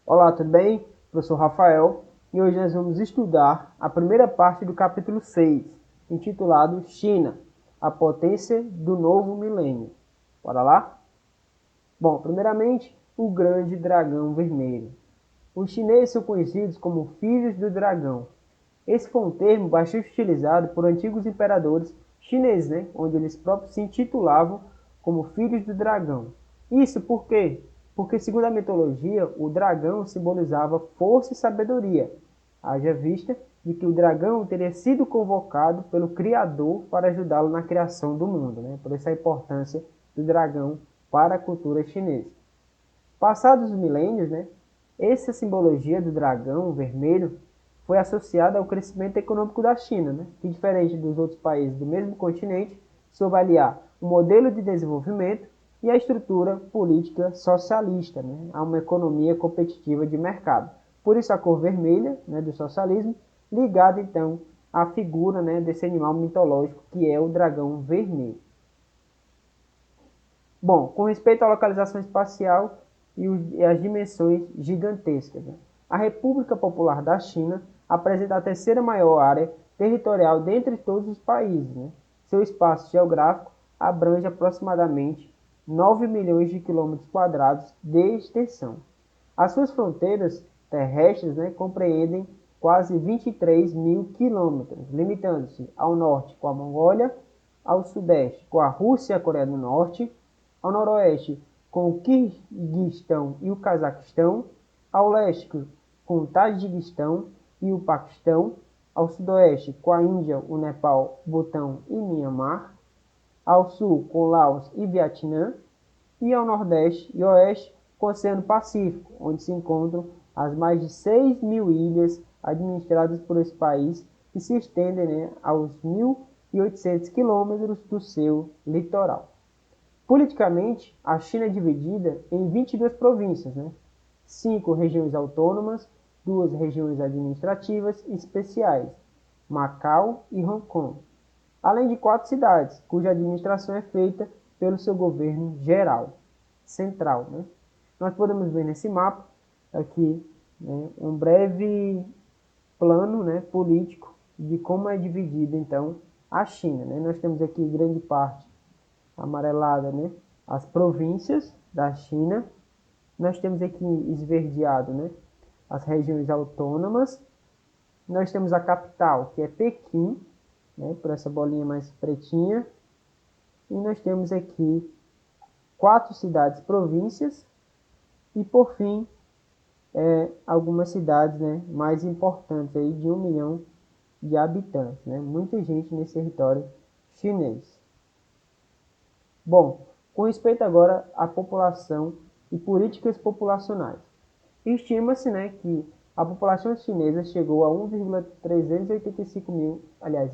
Olá, tudo bem? Professor Rafael, e hoje nós vamos estudar a primeira parte do capítulo 6, intitulado China, a potência do novo milênio. Bora lá? Bom, primeiramente, o grande dragão vermelho. Os chineses são conhecidos como filhos do dragão. Esse foi um termo bastante utilizado por antigos imperadores chineses, onde eles próprios se intitulavam como filhos do dragão. Isso por quê? Porque, segundo a mitologia, o dragão simbolizava força e sabedoria. Haja vista de que o dragão teria sido convocado pelo Criador para ajudá-lo na criação do mundo. Por isso a importância do dragão para a cultura chinesa. Passados os milênios, essa simbologia do dragão vermelho foi associada ao crescimento econômico da China, que, diferente dos outros países do mesmo continente, soube aliar o modelo de desenvolvimento e a estrutura política socialista, a uma economia competitiva de mercado. Por isso a cor vermelha, do socialismo, ligada então à figura, desse animal mitológico que é o dragão vermelho. Bom, com respeito à localização espacial e as dimensões gigantescas, a República Popular da China apresenta a terceira maior área territorial dentre todos os países. Seu espaço geográfico abrange aproximadamente 9 milhões de quilômetros quadrados de extensão. As suas fronteiras terrestres compreendem quase 23 mil quilômetros, limitando-se ao norte com a Mongólia, ao sudeste com a Rússia e a Coreia do Norte, ao noroeste com o Quirguistão e o Cazaquistão, ao leste com o Tajiquistão e o Paquistão, ao sudoeste com a Índia, o Nepal, Butão e Mianmar, ao sul com Laos e Vietnã, e ao nordeste e oeste com o Oceano Pacífico, onde se encontram as mais de 6 mil ilhas administradas por esse país, que se estendem aos 1.800 quilômetros do seu litoral. Politicamente, a China é dividida em 22 províncias, 5 regiões autônomas, 2 regiões administrativas especiais, Macau e Hong Kong, além de 4 cidades, cuja administração é feita pelo seu governo geral, central. Nós podemos ver nesse mapa aqui um breve plano político de como é dividida então a China. Nós temos aqui grande parte amarelada, as províncias da China. Nós temos aqui esverdeado, as regiões autônomas. Nós temos a capital, que é Pequim, por essa bolinha mais pretinha. E nós temos aqui 4 cidades províncias. E, por fim, algumas cidades mais importantes, aí, de 1 milhão de habitantes. Muita gente nesse território chinês. Bom, com respeito agora à população e políticas populacionais. Estima-se que a população chinesa chegou a 1,385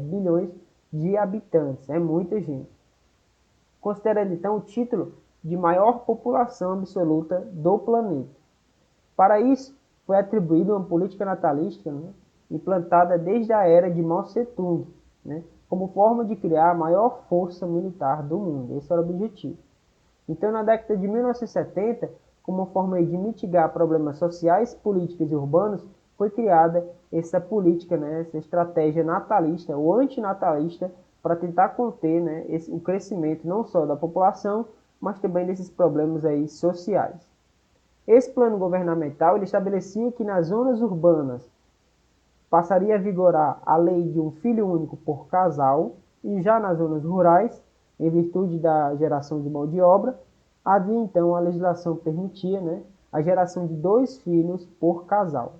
bilhões de habitantes. É muita gente. Considerando então o título de maior população absoluta do planeta. Para isso, foi atribuída uma política natalística implantada desde a era de Mao Tse-tung, como forma de criar a maior força militar do mundo. Esse era o objetivo. Então, na década de 1970, como forma de mitigar problemas sociais, políticos e urbanos, foi criada essa política, essa estratégia natalista ou antinatalista para tentar conter o crescimento não só da população, mas também desses problemas aí sociais. Esse plano governamental ele estabelecia que nas zonas urbanas passaria a vigorar a lei de um filho único por casal, e já nas zonas rurais, em virtude da geração de mão de obra, havia então a legislação que permitia a geração de 2 filhos por casal.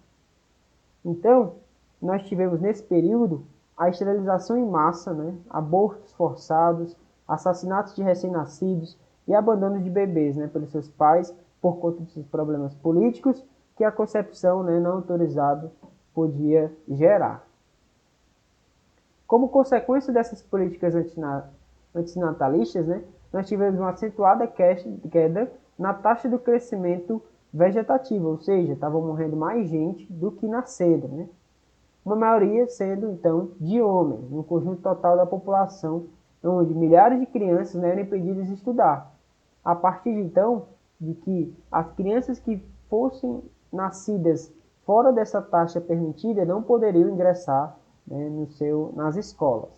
Então, nós tivemos nesse período a esterilização em massa, abortos forçados, assassinatos de recém-nascidos e abandono de bebês pelos seus pais por conta desses problemas políticos que a concepção não autorizada podia gerar. Como consequência dessas políticas antinatalistas, nós tivemos uma acentuada queda na taxa do crescimento vegetativo, ou seja, estava morrendo mais gente do que nascendo. Uma maioria sendo, então, de homens, no conjunto total da população, onde milhares de crianças eram impedidas de estudar. A partir, então, de que as crianças que fossem nascidas fora dessa taxa permitida não poderiam ingressar, né, nas escolas.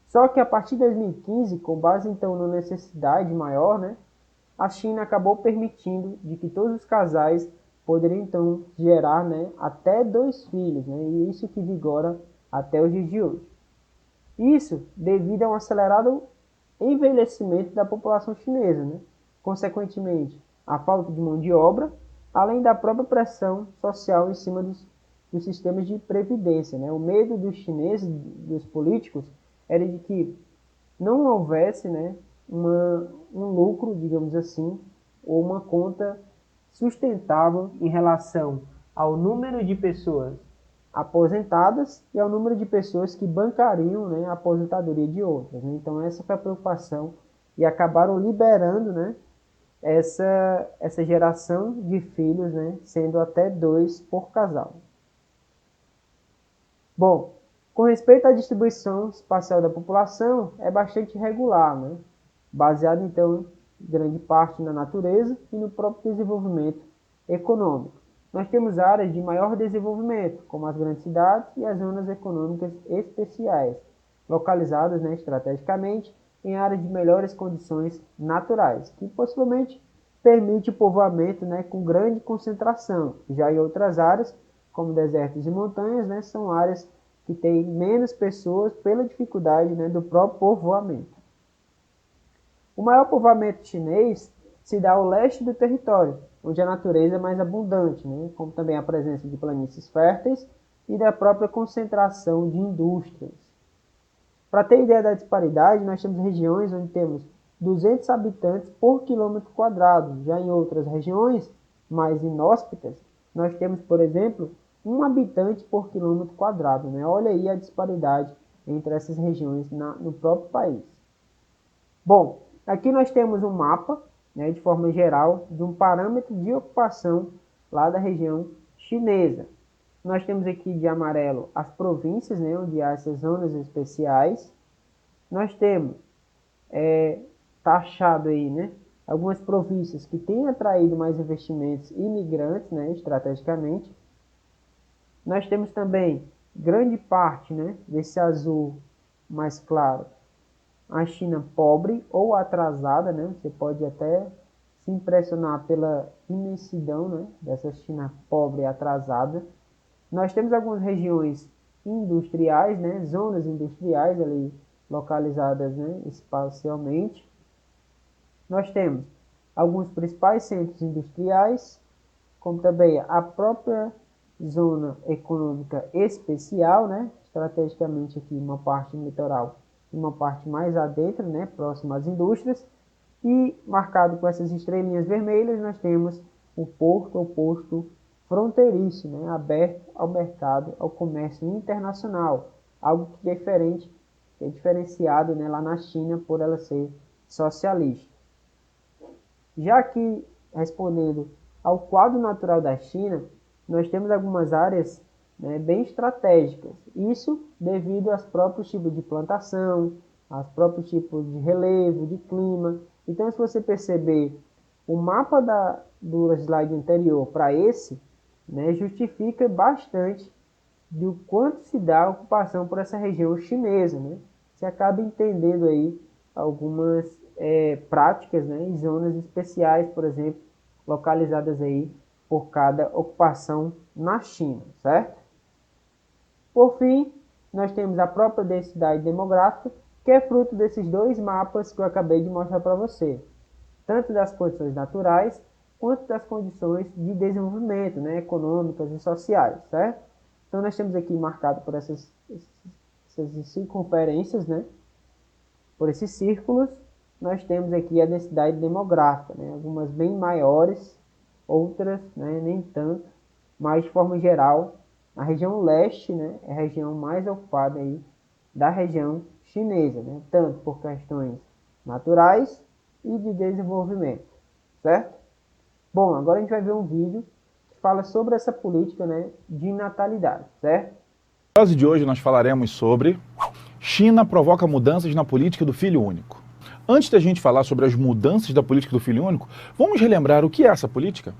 Só que a partir de 2015, com base então na necessidade maior, né, a China acabou permitindo de que todos os casais poderiam então gerar, né, até 2 filhos, né, e isso que vigora até os dias de hoje. Isso devido a um acelerado envelhecimento da população chinesa, né? Consequentemente, a falta de mão de obra, além da própria pressão social em cima dos sistemas de previdência, né? O medo dos chineses, dos políticos, era de que não houvesse, né, um lucro, digamos assim, ou uma conta sustentável em relação ao número de pessoas aposentadas e ao número de pessoas que bancariam, né, a aposentadoria de outras, né? Então essa foi a preocupação e acabaram liberando, né, essa geração de filhos, né, sendo até 2 por casal. Bom, com respeito à distribuição espacial da população, é bastante regular, né, baseado então em grande parte na natureza e no próprio desenvolvimento econômico. Nós temos áreas de maior desenvolvimento, como as grandes cidades e as zonas econômicas especiais, localizadas, né, estrategicamente em áreas de melhores condições naturais, que possivelmente permite o povoamento, né, com grande concentração. Já em outras áreas, como desertos e montanhas, né, são áreas que têm menos pessoas pela dificuldade, né, do próprio povoamento. O maior povoamento chinês se dá ao leste do território, onde a natureza é mais abundante, né? Como também a presença de planícies férteis e da própria concentração de indústrias. Para ter ideia da disparidade, nós temos regiões onde temos 200 habitantes por quilômetro quadrado. Já em outras regiões mais inóspitas, nós temos, por exemplo, 1 habitante por quilômetro quadrado, né? Olha aí a disparidade entre essas regiões no próprio país. Bom, aqui nós temos um mapa, né, de forma geral, de um parâmetro de ocupação lá da região chinesa. Nós temos aqui de amarelo as províncias, né, onde há essas zonas especiais. Nós temos taxado aí, né, algumas províncias que têm atraído mais investimentos imigrantes, né, estrategicamente. Nós temos também grande parte, né, desse azul mais claro, a China pobre ou atrasada, né? Você pode até se impressionar pela imensidão, né, dessa China pobre e atrasada. Nós temos algumas regiões industriais, né, zonas industriais ali localizadas, né, espacialmente. Nós temos alguns principais centros industriais, como também a própria zona econômica especial, né, estrategicamente aqui uma parte no litoral, uma parte mais adentro, né, próximo às indústrias, e marcado com essas estrelinhas vermelhas, nós temos o porto ou posto fronteiriço, né, aberto ao mercado, ao comércio internacional, algo que é diferente, que é diferenciado, né, lá na China por ela ser socialista. Já que, respondendo ao quadro natural da China, nós temos algumas áreas, né, bem estratégicas. Isso devido aos próprios tipos de plantação, aos próprios tipos de relevo, de clima. Então, se você perceber o mapa do slide anterior para esse, né, justifica bastante do quanto se dá a ocupação por essa região chinesa, né? Você acaba entendendo aí algumas práticas, né, em zonas especiais, por exemplo, localizadas aí por cada ocupação na China, certo? Por fim, nós temos a própria densidade demográfica, que é fruto desses 2 mapas que eu acabei de mostrar para você, tanto das condições naturais, quanto das condições de desenvolvimento, né, econômicas e sociais, certo? Então, nós temos aqui marcado por essas circunferências, né, por esses círculos, nós temos aqui a densidade demográfica, né, algumas bem maiores, outras, né, nem tanto, mas de forma geral, a região leste, né, é a região mais ocupada aí da região chinesa, né, tanto por questões naturais e de desenvolvimento, certo? Bom, agora a gente vai ver um vídeo que fala sobre essa política, né, de natalidade, certo? No caso de hoje nós falaremos sobre China provoca mudanças na política do filho único. Antes da gente falar sobre as mudanças da política do filho único, vamos relembrar o que é essa política?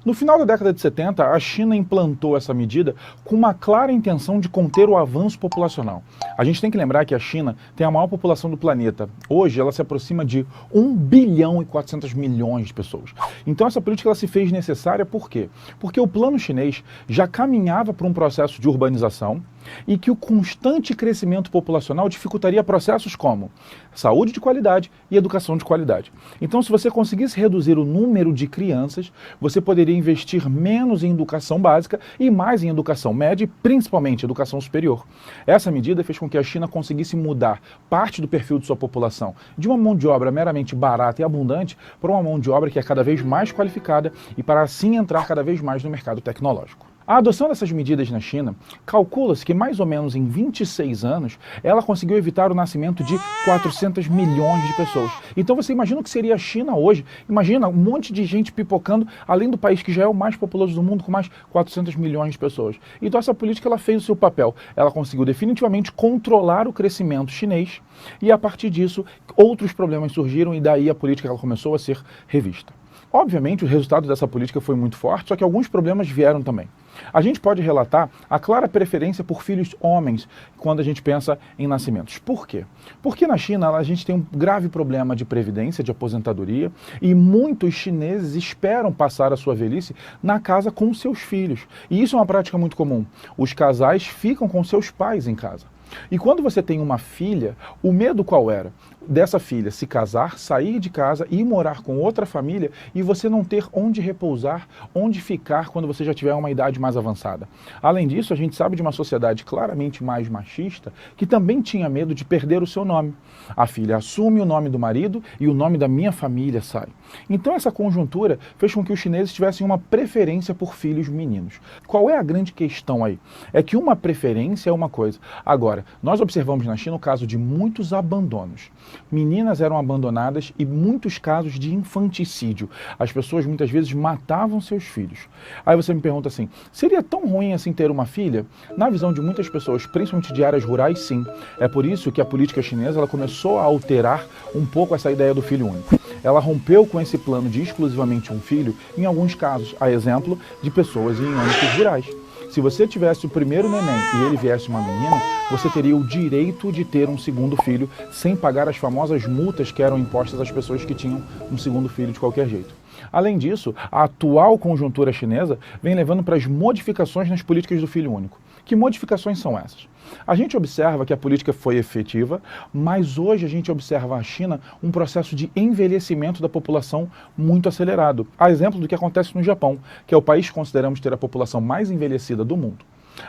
No final da década de 70, a China implantou essa medida com uma clara intenção de conter o avanço populacional. A gente tem que lembrar que a China tem a maior população do planeta. Hoje ela se aproxima de 1 bilhão e 400 milhões de pessoas. Então essa política ela se fez necessária por quê? Porque o plano chinês já caminhava para um processo de urbanização e que o constante crescimento populacional dificultaria processos como saúde de qualidade e educação de qualidade. Então, se você conseguisse reduzir o número de crianças, você poderia investir menos em educação básica e mais em educação média e principalmente educação superior. Essa medida fez com que a China conseguisse mudar parte do perfil de sua população de uma mão de obra meramente barata e abundante para uma mão de obra que é cada vez mais qualificada e para assim entrar cada vez mais no mercado tecnológico. A adoção dessas medidas na China, calcula-se que mais ou menos em 26 anos, ela conseguiu evitar o nascimento de 400 milhões de pessoas. Então você imagina o que seria a China hoje? Imagina um monte de gente pipocando, além do país que já é o mais populoso do mundo, com mais 400 milhões de pessoas. Então essa política ela fez o seu papel. Ela conseguiu definitivamente controlar o crescimento chinês e a partir disso outros problemas surgiram e daí a política ela começou a ser revista. Obviamente o resultado dessa política foi muito forte, só que alguns problemas vieram também. A gente pode relatar a clara preferência por filhos homens quando a gente pensa em nascimentos. Por quê? Porque na China a gente tem um grave problema de previdência, de aposentadoria, e muitos chineses esperam passar a sua velhice na casa com seus filhos. E isso é uma prática muito comum. Os casais ficam com seus pais em casa. E quando você tem uma filha, o medo qual era? Dessa filha se casar, sair de casa e ir morar com outra família e você não ter onde repousar, onde ficar quando você já tiver uma idade mais avançada. Além disso, a gente sabe de uma sociedade claramente mais machista que também tinha medo de perder o seu nome. A filha assume o nome do marido e o nome da minha família sai. Então essa conjuntura fez com que os chineses tivessem uma preferência por filhos meninos. Qual é a grande questão aí? É que uma preferência é uma coisa. Agora, nós observamos na China o caso de muitos abandonos. Meninas eram abandonadas e muitos casos de infanticídio. As pessoas muitas vezes matavam seus filhos. Aí você me pergunta assim, seria tão ruim assim ter uma filha? Na visão de muitas pessoas, principalmente de áreas rurais, sim. É por isso que a política chinesa ela começou a alterar um pouco essa ideia do filho único. Ela rompeu com esse plano de exclusivamente um filho, em alguns casos, a exemplo de pessoas em âmbitos rurais. Se você tivesse o primeiro neném e ele viesse uma menina, você teria o direito de ter um segundo filho sem pagar as famosas multas que eram impostas às pessoas que tinham um segundo filho de qualquer jeito. Além disso, a atual conjuntura chinesa vem levando para as modificações nas políticas do filho único. Que modificações são essas? A gente observa que a política foi efetiva, mas hoje a gente observa na China um processo de envelhecimento da população muito acelerado. A exemplo do que acontece no Japão, que é o país que consideramos ter a população mais envelhecida do mundo.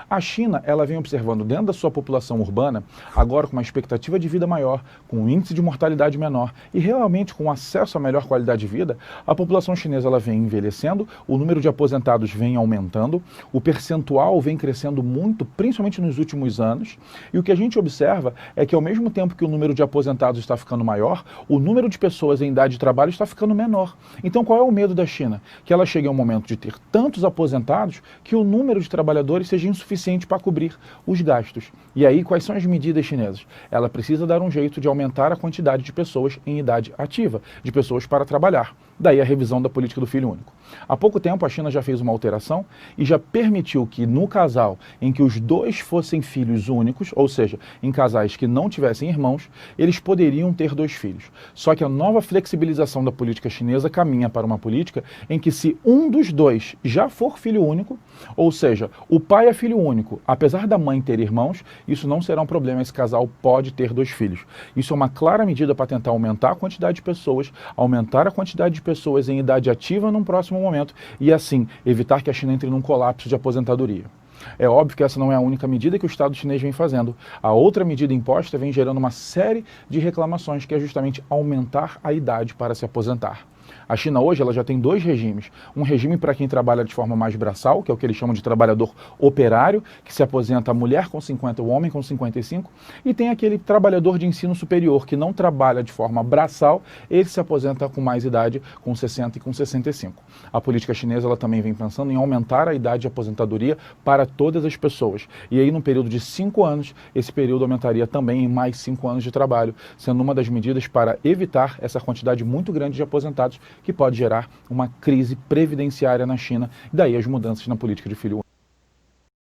A China, ela vem observando dentro da sua população urbana, agora com uma expectativa de vida maior, com um índice de mortalidade menor e realmente com acesso a melhor qualidade de vida, a população chinesa ela vem envelhecendo, o número de aposentados vem aumentando, o percentual vem crescendo muito, principalmente nos últimos anos, e o que a gente observa é que ao mesmo tempo que o número de aposentados está ficando maior, o número de pessoas em idade de trabalho está ficando menor. Então qual é o medo da China? Que ela chegue ao momento de ter tantos aposentados que o número de trabalhadores seja insuficiente para cobrir os gastos. E aí, quais são as medidas chinesas? Ela precisa dar um jeito de aumentar a quantidade de pessoas em idade ativa, de pessoas para trabalhar. Daí a revisão da política do filho único. Há pouco tempo a China já fez uma alteração e já permitiu que no casal em que os dois fossem filhos únicos, ou seja, em casais que não tivessem irmãos, eles poderiam ter 2 filhos. Só que a nova flexibilização da política chinesa caminha para uma política em que se um dos dois já for filho único, ou seja, o pai é filho único, apesar da mãe ter irmãos, isso não será um problema, esse casal pode ter 2 filhos. Isso é uma clara medida para tentar aumentar a quantidade de pessoas, aumentar a quantidade de pessoas em idade ativa num próximo momento e assim evitar que a China entre num colapso de aposentadoria. É óbvio que essa não é a única medida que o Estado chinês vem fazendo. A outra medida imposta vem gerando uma série de reclamações, que é justamente aumentar a idade para se aposentar. A China hoje ela já tem 2 regimes. Um regime para quem trabalha de forma mais braçal, que é o que eles chamam de trabalhador operário, que se aposenta a mulher com 50, o homem com 55, e tem aquele trabalhador de ensino superior, que não trabalha de forma braçal, ele se aposenta com mais idade, com 60 e com 65. A política chinesa ela também vem pensando em aumentar a idade de aposentadoria para todas as pessoas. E aí, num período de 5 anos, esse período aumentaria também em mais 5 anos de trabalho, sendo uma das medidas para evitar essa quantidade muito grande de aposentados que pode gerar uma crise previdenciária na China, e daí as mudanças na política de filho único.